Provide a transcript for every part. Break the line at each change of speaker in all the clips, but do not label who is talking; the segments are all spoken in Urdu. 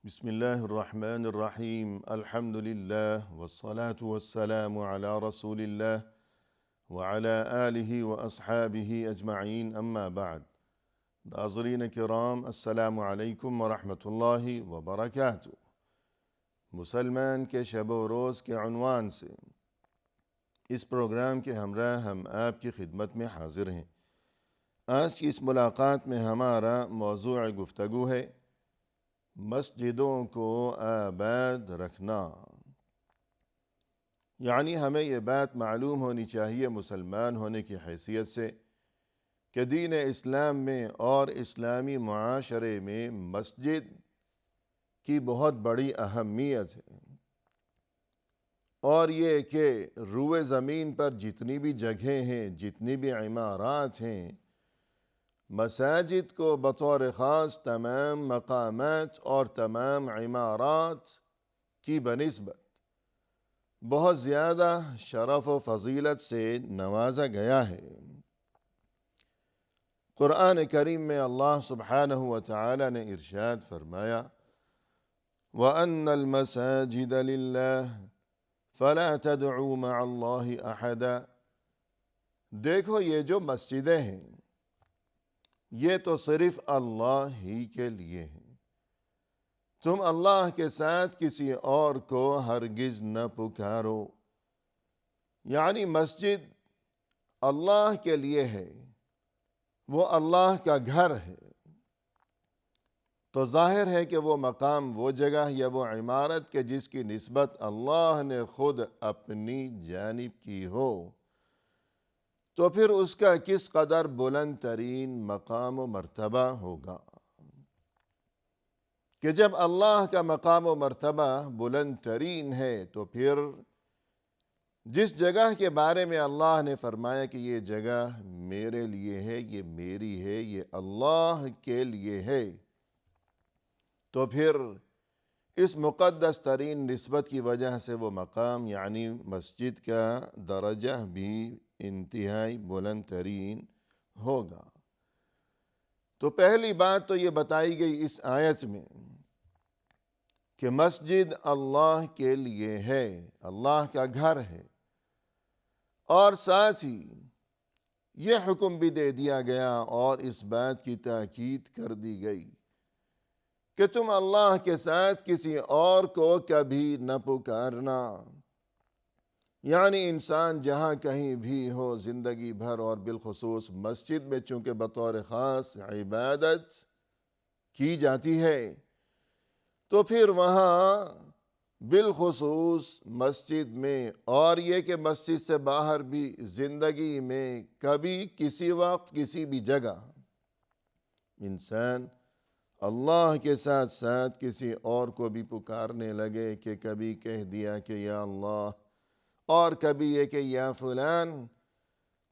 بسم الله الرحمن الرحيم الحمد لله والصلاة والسلام على رسول الله وعلى آله وأصحابه أجمعين أما بعد ناظرین کرام السلام علیکم ورحمۃ اللہ وبرکاتہ۔ مسلمان کے شب و روز کے عنوان سے اس پروگرام کے ہمراہ ہم آپ کی خدمت میں حاضر ہیں۔ آج کی اس ملاقات میں ہمارا موضوع گفتگو ہے مسجدوں کو آباد رکھنا۔ یعنی ہمیں یہ بات معلوم ہونی چاہیے مسلمان ہونے کی حیثیت سے کہ دین اسلام میں اور اسلامی معاشرے میں مسجد کی بہت بڑی اہمیت ہے، اور یہ کہ روئے زمین پر جتنی بھی جگہیں ہیں، جتنی بھی عمارات ہیں، مساجد کو بطور خاص تمام مقامات اور تمام عمارات کی بنسبت بہت زیادہ شرف و فضیلت سے نوازا گیا ہے۔ قرآن کریم میں اللہ سبحانہ وتعالی نے ارشاد فرمایا وَأَنَّ الْمَسَاجِدَ لِلَّهِ فَلَا تَدْعُوا مَعَ اللَّهِ أَحَدًا۔ دیکھو یہ جو مسجدیں ہیں یہ تو صرف اللہ ہی کے لیے ہیں، تم اللہ کے ساتھ کسی اور کو ہرگز نہ پکارو۔ یعنی مسجد اللہ کے لیے ہے، وہ اللہ کا گھر ہے، تو ظاہر ہے کہ وہ مقام، وہ جگہ یا وہ عمارت کہ جس کی نسبت اللہ نے خود اپنی جانب کی ہو، تو پھر اس کا کس قدر بلند ترین مقام و مرتبہ ہوگا کہ جب اللہ کا مقام و مرتبہ بلند ترین ہے تو پھر جس جگہ کے بارے میں اللہ نے فرمایا کہ یہ جگہ میرے لیے ہے، یہ میری ہے، یہ اللہ کے لیے ہے، تو پھر اس مقدس ترین نسبت کی وجہ سے وہ مقام یعنی مسجد کا درجہ بھی انتہائی بلند ترین ہوگا۔ تو پہلی بات تو یہ بتائی گئی اس آیت میں کہ مسجد اللہ کے لیے ہے، اللہ کا گھر ہے، اور ساتھ ہی یہ حکم بھی دے دیا گیا اور اس بات کی تاکید کر دی گئی کہ تم اللہ کے ساتھ کسی اور کو کبھی نہ پکارنا۔ یعنی انسان جہاں کہیں بھی ہو زندگی بھر، اور بالخصوص مسجد میں چونکہ بطور خاص عبادت کی جاتی ہے، تو پھر وہاں بالخصوص مسجد میں، اور یہ کہ مسجد سے باہر بھی زندگی میں کبھی کسی وقت کسی بھی جگہ انسان اللہ کے ساتھ ساتھ کسی اور کو بھی پکارنے لگے کہ کبھی کہہ دیا کہ یا اللہ اور کبھی یہ کہ یا فلان،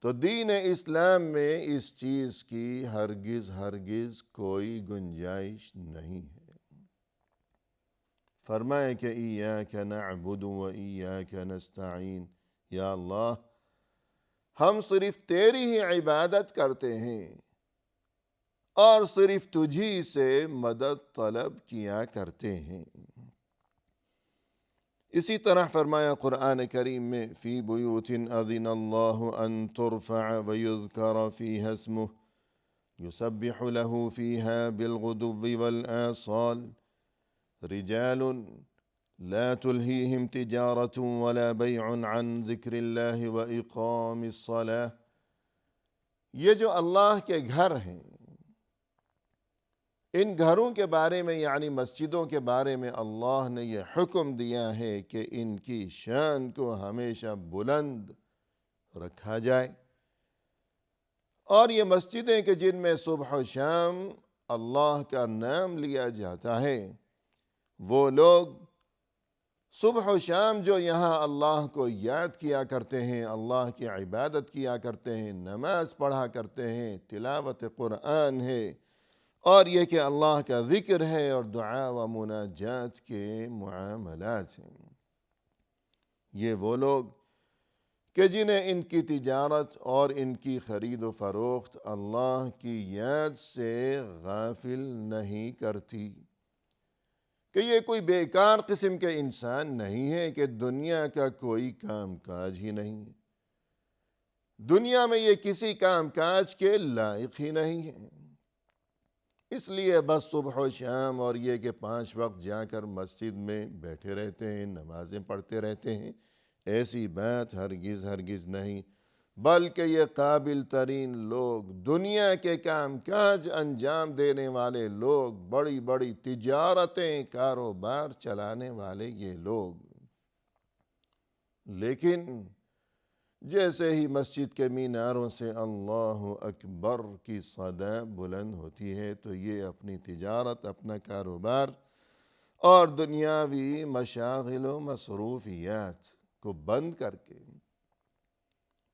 تو دین اسلام میں اس چیز کی ہرگز کوئی گنجائش نہیں ہے۔ فرمائے کہ ایاک نعبد و ایاک نستعین، یا اللہ ہم صرف تیری ہی عبادت کرتے ہیں اور صرف تجھی سے مدد طلب کیا کرتے ہیں۔ اسی طرح فرمایا قرآن کریم میں فی بیوت اذن اللہ ان ترفع ویذکر فیہا اسمہ یسبح له فیہا بالغدو والآصال رجال لا تلہیہم تجارت ولا بیع عن ذکر اللہ واقام الصلاة۔ یہ جو اللہ کے گھر ہیں، ان گھروں کے بارے میں یعنی مسجدوں کے بارے میں اللہ نے یہ حکم دیا ہے کہ ان کی شان کو ہمیشہ بلند رکھا جائے، اور یہ مسجدیں کہ جن میں صبح و شام اللہ کا نام لیا جاتا ہے، وہ لوگ صبح و شام جو یہاں اللہ کو یاد کیا کرتے ہیں، اللہ کی عبادت کیا کرتے ہیں، نماز پڑھا کرتے ہیں، تلاوت قرآن ہے، اور یہ کہ اللہ کا ذکر ہے اور دعا و مناجات کے معاملات ہیں، یہ وہ لوگ کہ جنہیں ان کی تجارت اور ان کی خرید و فروخت اللہ کی یاد سے غافل نہیں کرتی۔ کہ یہ کوئی بیکار قسم کے انسان نہیں ہے کہ دنیا کا کوئی کام کاج ہی نہیں ہے، دنیا میں یہ کسی کام کاج کے لائق ہی نہیں ہے، اس لیے بس صبح و شام اور یہ کہ 5 وقت جا کر مسجد میں بیٹھے رہتے ہیں، نمازیں پڑھتے رہتے ہیں، ایسی بات ہرگز ہرگز نہیں، بلکہ یہ قابل ترین لوگ، دنیا کے کام کاج انجام دینے والے لوگ، بڑی بڑی تجارتیں، کاروبار چلانے والے یہ لوگ، لیکن جیسے ہی مسجد کے میناروں سے اللہ اکبر کی صدا بلند ہوتی ہے تو یہ اپنی تجارت، اپنا کاروبار اور دنیاوی مشاغل و مصروفیات کو بند کر کے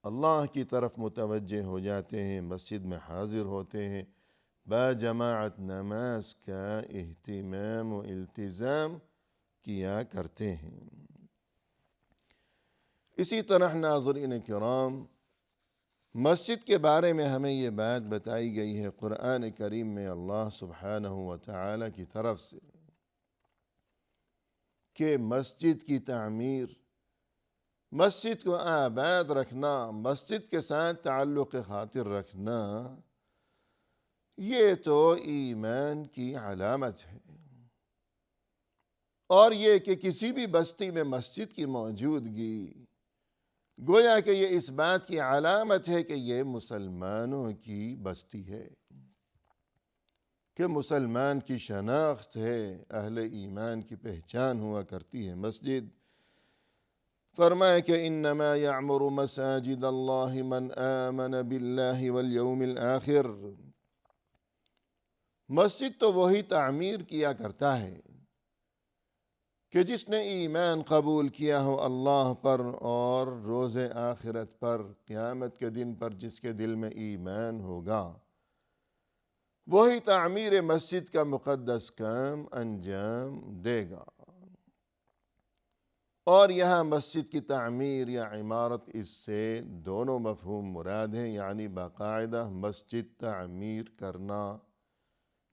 اللہ کی طرف متوجہ ہو جاتے ہیں، مسجد میں حاضر ہوتے ہیں، باجماعت نماز کا اہتمام و التزام کیا کرتے ہیں۔ اسی طرح ناظرین کرام، مسجد کے بارے میں ہمیں یہ بات بتائی گئی ہے قرآن کریم میں اللہ سبحانہ و تعالی کی طرف سے کہ مسجد کی تعمیر، مسجد کو آباد رکھنا، مسجد کے ساتھ تعلق خاطر رکھنا، یہ تو ایمان کی علامت ہے، اور یہ کہ کسی بھی بستی میں مسجد کی موجودگی گویا کہ یہ اس بات کی علامت ہے کہ یہ مسلمانوں کی بستی ہے، کہ مسلمان کی شناخت ہے، اہل ایمان کی پہچان ہوا کرتی ہے مسجد۔ فرمائے کہ انما یعمر مساجد اللہ من آمن باللہ والیوم الآخر، مسجد تو وہی تعمیر کیا کرتا ہے کہ جس نے ایمان قبول کیا ہو اللہ پر اور روز آخرت پر، قیامت کے دن پر جس کے دل میں ایمان ہوگا، وہی تعمیر مسجد کا مقدس کام انجام دے گا۔ اور یہاں مسجد کی تعمیر یا عمارت، اس سے دونوں مفہوم مراد ہیں، یعنی باقاعدہ مسجد تعمیر کرنا،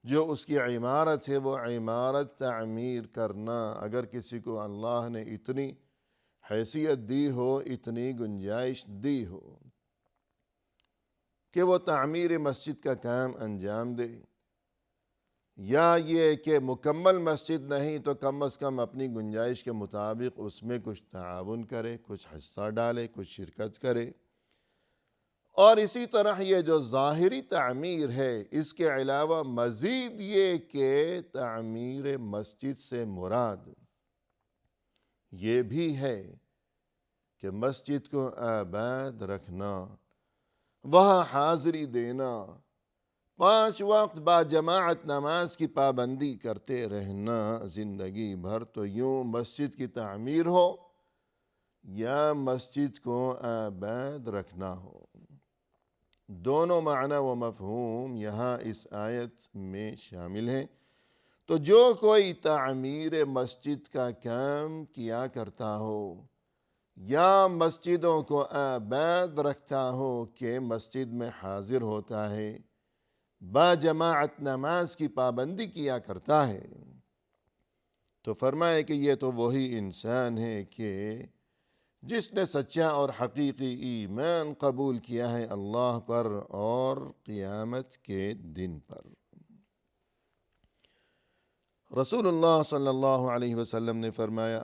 جو اس کی عمارت ہے وہ عمارت تعمیر کرنا۔ اگر کسی کو اللہ نے اتنی حیثیت دی ہو، اتنی گنجائش دی ہو کہ وہ تعمیر مسجد کا کام انجام دے، یا یہ کہ مکمل مسجد نہیں تو کم از کم اپنی گنجائش کے مطابق اس میں کچھ تعاون کرے، کچھ حصہ ڈالے، کچھ شرکت کرے۔ اور اسی طرح یہ جو ظاہری تعمیر ہے، اس کے علاوہ مزید یہ کہ تعمیر مسجد سے مراد یہ بھی ہے کہ مسجد کو آباد رکھنا، وہاں حاضری دینا، 5 وقت باجماعت نماز کی پابندی کرتے رہنا زندگی بھر، تو یوں مسجد کی تعمیر ہو یا مسجد کو آباد رکھنا ہو، دونوں معنی و مفہوم یہاں اس آیت میں شامل ہیں۔ تو جو کوئی تعمیر مسجد کا کام کیا کرتا ہو یا مسجدوں کو آباد رکھتا ہو، کہ مسجد میں حاضر ہوتا ہے، باجماعت نماز کی پابندی کیا کرتا ہے، تو فرمائے کہ یہ تو وہی انسان ہے کہ جس نے سچا اور حقیقی ایمان قبول کیا ہے اللہ پر اور قیامت کے دن پر۔ رسول اللہ صلی اللہ علیہ وسلم نے فرمایا،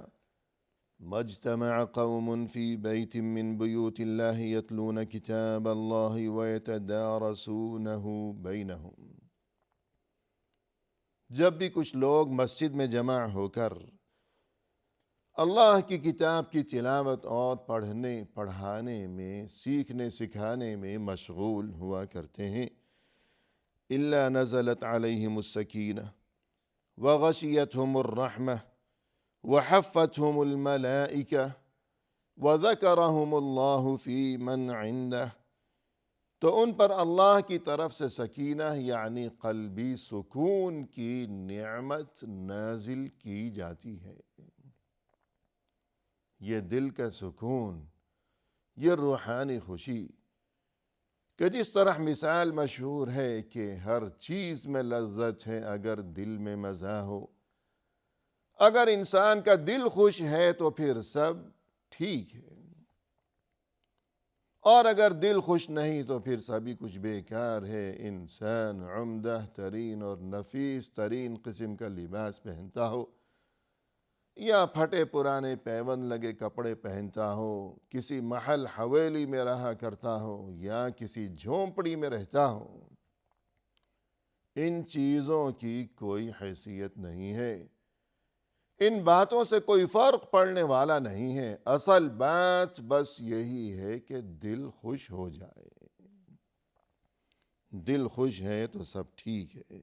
مجتمع قوم فی بیت من بیوت اللہ یتلون کتاب اللہ ویتدارسونہ بینہم، جب بھی کچھ لوگ مسجد میں جمع ہو کر اللہ کی کتاب کی تلاوت اور پڑھنے پڑھانے میں، سیکھنے سکھانے میں مشغول ہوا کرتے ہیں، الا نزلت علیہم السکینہ وغشیتہم الرحمہ وحفتہم الملائکہ وذکرہم اللہ فی من عندہ، تو ان پر اللہ کی طرف سے سکینہ یعنی قلبی سکون کی نعمت نازل کی جاتی ہے۔ یہ دل کا سکون، یہ روحانی خوشی، کہ جس طرح مثال مشہور ہے کہ ہر چیز میں لذت ہے اگر دل میں مزہ ہو، اگر انسان کا دل خوش ہے تو پھر سب ٹھیک ہے، اور اگر دل خوش نہیں تو پھر سبھی کچھ بیکار ہے۔ انسان عمدہ ترین اور نفیس ترین قسم کا لباس پہنتا ہو یا پھٹے پرانے پیوند لگے کپڑے پہنتا ہو، کسی محل حویلی میں رہا کرتا ہو یا کسی جھونپڑی میں رہتا ہو، ان چیزوں کی کوئی حیثیت نہیں ہے، ان باتوں سے کوئی فرق پڑنے والا نہیں ہے۔ اصل بات بس یہی ہے کہ دل خوش ہو جائے۔ دل خوش ہے تو سب ٹھیک ہے۔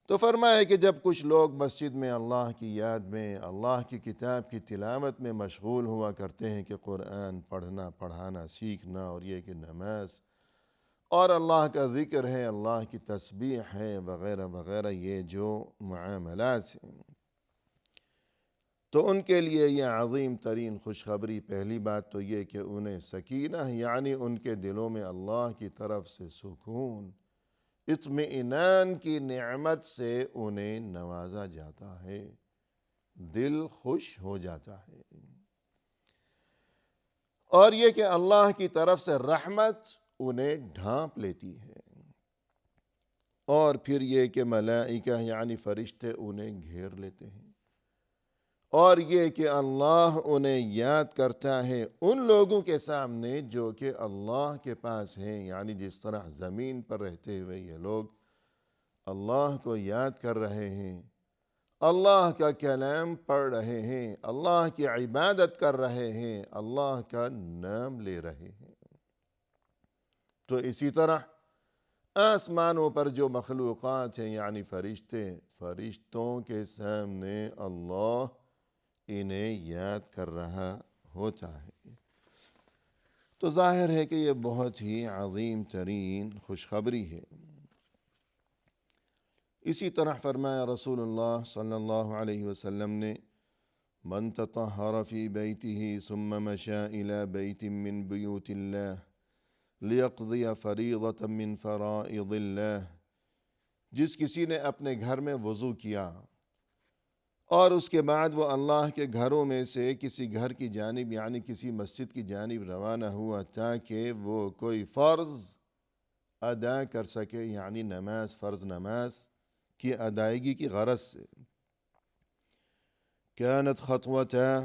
تو فرمایا کہ جب کچھ لوگ مسجد میں اللہ کی یاد میں، اللہ کی کتاب کی تلاوت میں مشغول ہوا کرتے ہیں، کہ قرآن پڑھنا پڑھانا سیکھنا، اور یہ کہ نماز اور اللہ کا ذکر ہے، اللہ کی تسبیح ہے، وغیرہ وغیرہ، یہ جو معاملات ہیں، تو ان کے لیے یہ عظیم ترین خوشخبری۔ پہلی بات تو یہ کہ انہیں سکینہ، یعنی ان کے دلوں میں اللہ کی طرف سے سکون، اطمئنان کی نعمت سے انہیں نوازا جاتا ہے، دل خوش ہو جاتا ہے۔ اور یہ کہ اللہ کی طرف سے رحمت انہیں ڈھانپ لیتی ہے، اور پھر یہ کہ ملائکہ یعنی فرشتے انہیں گھیر لیتے ہیں، اور یہ کہ اللہ انہیں یاد کرتا ہے ان لوگوں کے سامنے جو کہ اللہ کے پاس ہیں، یعنی جس طرح زمین پر رہتے ہوئے یہ لوگ اللہ کو یاد کر رہے ہیں، اللہ کا کلام پڑھ رہے ہیں، اللہ کی عبادت کر رہے ہیں، اللہ کا نام لے رہے ہیں، تو اسی طرح آسمانوں پر جو مخلوقات ہیں یعنی فرشتوں کے سامنے اللہ انہیں یاد کر رہا ہوتا ہے۔ تو ظاہر ہے کہ یہ بہت ہی عظیم ترین خوشخبری ہے۔ اسی طرح فرمایا رسول اللہ صلی اللہ علیہ وسلم نے، من تطہر فی بیتہ ثم مشى الى بیت من بیوت اللہ لیقضی فریضۃ من فرائض اللہ، جس کسی نے اپنے گھر میں وضو کیا اور اس کے بعد وہ اللہ کے گھروں میں سے کسی گھر کی جانب یعنی کسی مسجد کی جانب روانہ ہوا تاکہ وہ کوئی فرض ادا کر سکے، یعنی نماز، فرض نماز کی ادائیگی کی غرض سے، كانت خطوتاه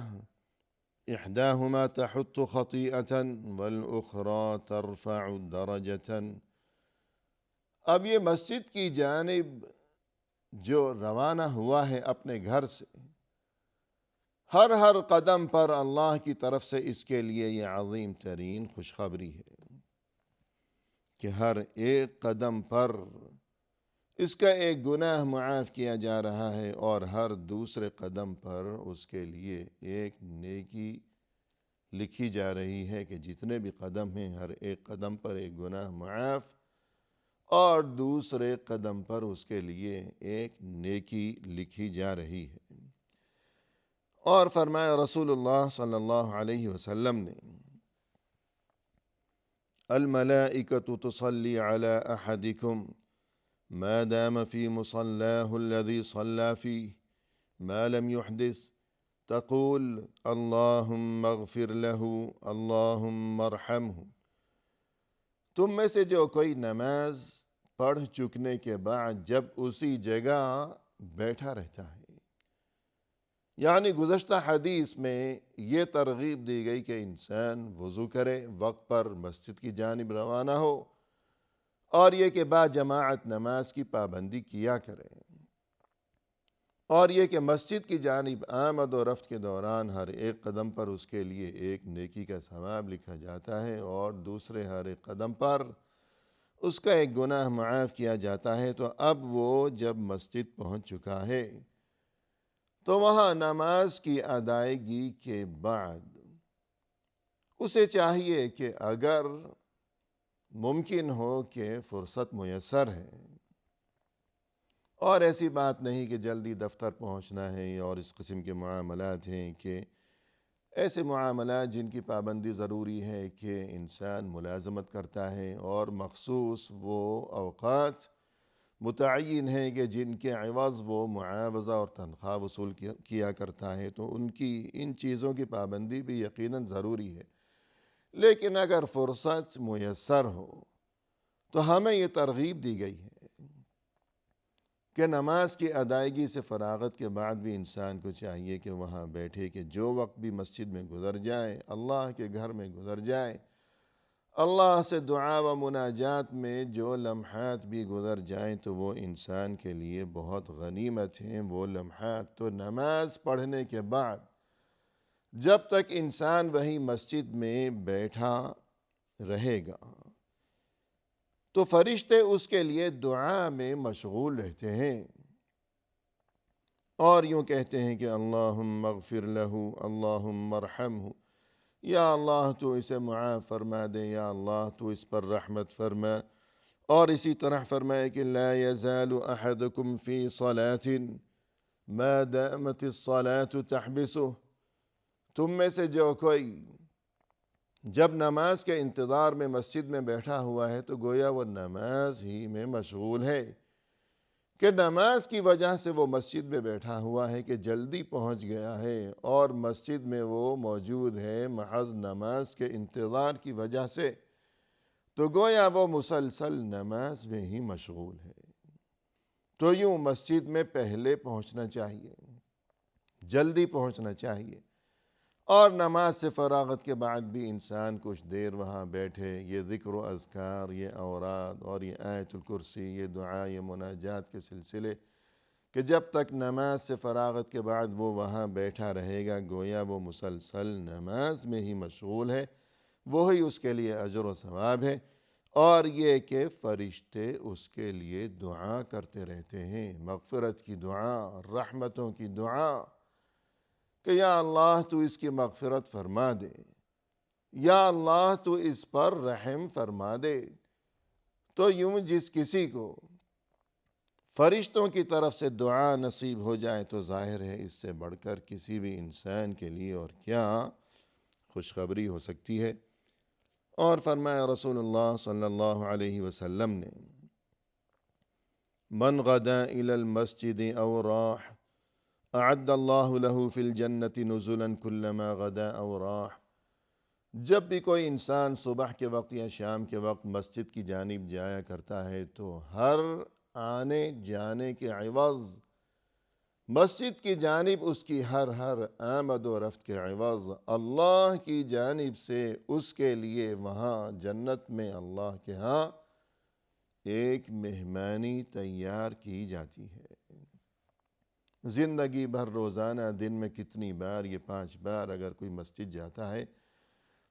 احداهما تحط خطيئة والأخرى ترفع درجة۔ اب یہ مسجد کی جانب جو روانہ ہوا ہے اپنے گھر سے، ہر قدم پر اللہ کی طرف سے اس کے لیے یہ عظیم ترین خوشخبری ہے کہ ہر ایک قدم پر اس کا ایک گناہ معاف کیا جا رہا ہے، اور ہر دوسرے قدم پر اس کے لیے ایک نیکی لکھی جا رہی ہے، کہ جتنے بھی قدم ہیں ہر ایک قدم پر ایک گناہ معاف، اور دوسرے قدم پر اس کے لیے ایک نیکی لکھی جا رہی ہے۔ اور فرمایا رسول اللہ صلی اللہ علیہ وسلم نے، الملائکۃ تصلی علی احدکم ما دام في مصلاه الذي صلى فيه ما لم يحدث تقول اللهم اغفر له اللهم ارحمه۔ تم میں سے جو کوئی نماز پڑھ چکنے کے بعد جب اسی جگہ بیٹھا رہتا ہے، یعنی گزشتہ حدیث میں یہ ترغیب دی گئی کہ انسان وضو کرے، وقت پر مسجد کی جانب روانہ ہو، اور یہ کہ با جماعت نماز کی پابندی کیا کرے، اور یہ کہ مسجد کی جانب آمد و رفت کے دوران ہر ایک قدم پر اس کے لیے ایک نیکی کا ثواب لکھا جاتا ہے، اور دوسرے ہر ایک قدم پر اس کا ایک گناہ معاف کیا جاتا ہے۔ تو اب وہ جب مسجد پہنچ چکا ہے تو وہاں نماز کی ادائیگی کے بعد اسے چاہیے کہ اگر ممکن ہو کہ فرصت میسر ہے، اور ایسی بات نہیں کہ جلدی دفتر پہنچنا ہے اور اس قسم کے معاملات ہیں، کہ ایسے معاملات جن کی پابندی ضروری ہے کہ انسان ملازمت کرتا ہے، اور مخصوص وہ اوقات متعین ہیں کہ جن کے عوض وہ معاوضہ اور تنخواہ وصول کیا کرتا ہے، تو ان چیزوں کی پابندی بھی یقیناً ضروری ہے۔ لیکن اگر فرصت میسر ہو تو ہمیں یہ ترغیب دی گئی ہے کہ نماز کی ادائیگی سے فراغت کے بعد بھی انسان کو چاہیے کہ وہاں بیٹھے، کہ جو وقت بھی مسجد میں گزر جائے، اللہ کے گھر میں گزر جائے، اللہ سے دعا و مناجات میں جو لمحات بھی گزر جائیں تو وہ انسان کے لیے بہت غنیمت ہیں۔ وہ لمحات تو نماز پڑھنے کے بعد جب تک انسان وہی مسجد میں بیٹھا رہے گا تو فرشتے اس کے لیے دعا میں مشغول رہتے ہیں اور یوں کہتے ہیں کہ اللہم اغفر لہو، اللہم ارحمہ، یا اللہ تو اسے معاف فرما دے، یا اللہ تو اس پر رحمت فرما۔ اور اسی طرح فرمائے کہ لا یزال احدکم فی صلاة ما دامت الصلاة تحبسہ، تم میں سے جو کوئی جب نماز کے انتظار میں مسجد میں بیٹھا ہوا ہے تو گویا وہ نماز ہی میں مشغول ہے، کہ نماز کی وجہ سے وہ مسجد میں بیٹھا ہوا ہے، کہ جلدی پہنچ گیا ہے اور مسجد میں وہ موجود ہے محض نماز کے انتظار کی وجہ سے، تو گویا وہ مسلسل نماز میں ہی مشغول ہے۔ تو یوں مسجد میں پہلے پہنچنا چاہیے، جلدی پہنچنا چاہیے، اور نماز سے فراغت کے بعد بھی انسان کچھ دیر وہاں بیٹھے، یہ ذکر و اذکار، یہ اوراد اور یہ آیت الکرسی، یہ دعا، یہ مناجات کے سلسلے، کہ جب تک نماز سے فراغت کے بعد وہ وہاں بیٹھا رہے گا گویا وہ مسلسل نماز میں ہی مشغول ہے، وہی اس کے لیے اجر و ثواب ہے۔ اور یہ کہ فرشتے اس کے لیے دعا کرتے رہتے ہیں، مغفرت کی دعا، رحمتوں کی دعا، کہ یا اللہ تو اس کی مغفرت فرما دے، یا اللہ تو اس پر رحم فرما دے۔ تو یوں جس کسی کو فرشتوں کی طرف سے دعا نصیب ہو جائے تو ظاہر ہے اس سے بڑھ کر کسی بھی انسان کے لیے اور کیا خوشخبری ہو سکتی ہے۔ اور فرمایا رسول اللہ صلی اللہ علیہ وسلم نے، من غدا الى المسجد او راح اعد اللہ له فی الجنت نزلا کلما غدا او راح، جب بھی کوئی انسان صبح کے وقت یا شام کے وقت مسجد کی جانب جایا کرتا ہے تو ہر آنے جانے کے عوض، مسجد کی جانب اس کی ہر آمد و رفت کے عوض اللہ کی جانب سے اس کے لیے وہاں جنت میں اللہ کے ہاں ایک مہمانی تیار کی جاتی ہے۔ زندگی بھر روزانہ دن میں کتنی بار، یہ 5 بار اگر کوئی مسجد جاتا ہے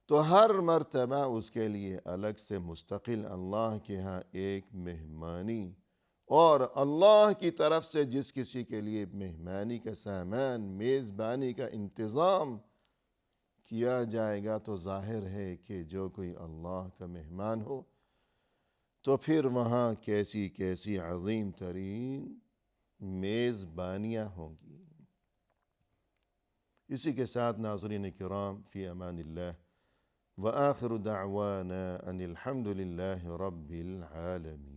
تو ہر مرتبہ اس کے لیے الگ سے مستقل اللہ کے ہاں ایک مہمانی، اور اللہ کی طرف سے جس کسی کے لیے مہمانی کا سامان، میزبانی کا انتظام کیا جائے گا تو ظاہر ہے کہ جو کوئی اللہ کا مہمان ہو تو پھر وہاں کیسی کیسی عظیم ترین میزبانیاں ہوں گی۔ اسی کے ساتھ ناظرین کرام، فی امان اللہ، وآخر دعوانا ان الحمد للہ رب العالمین۔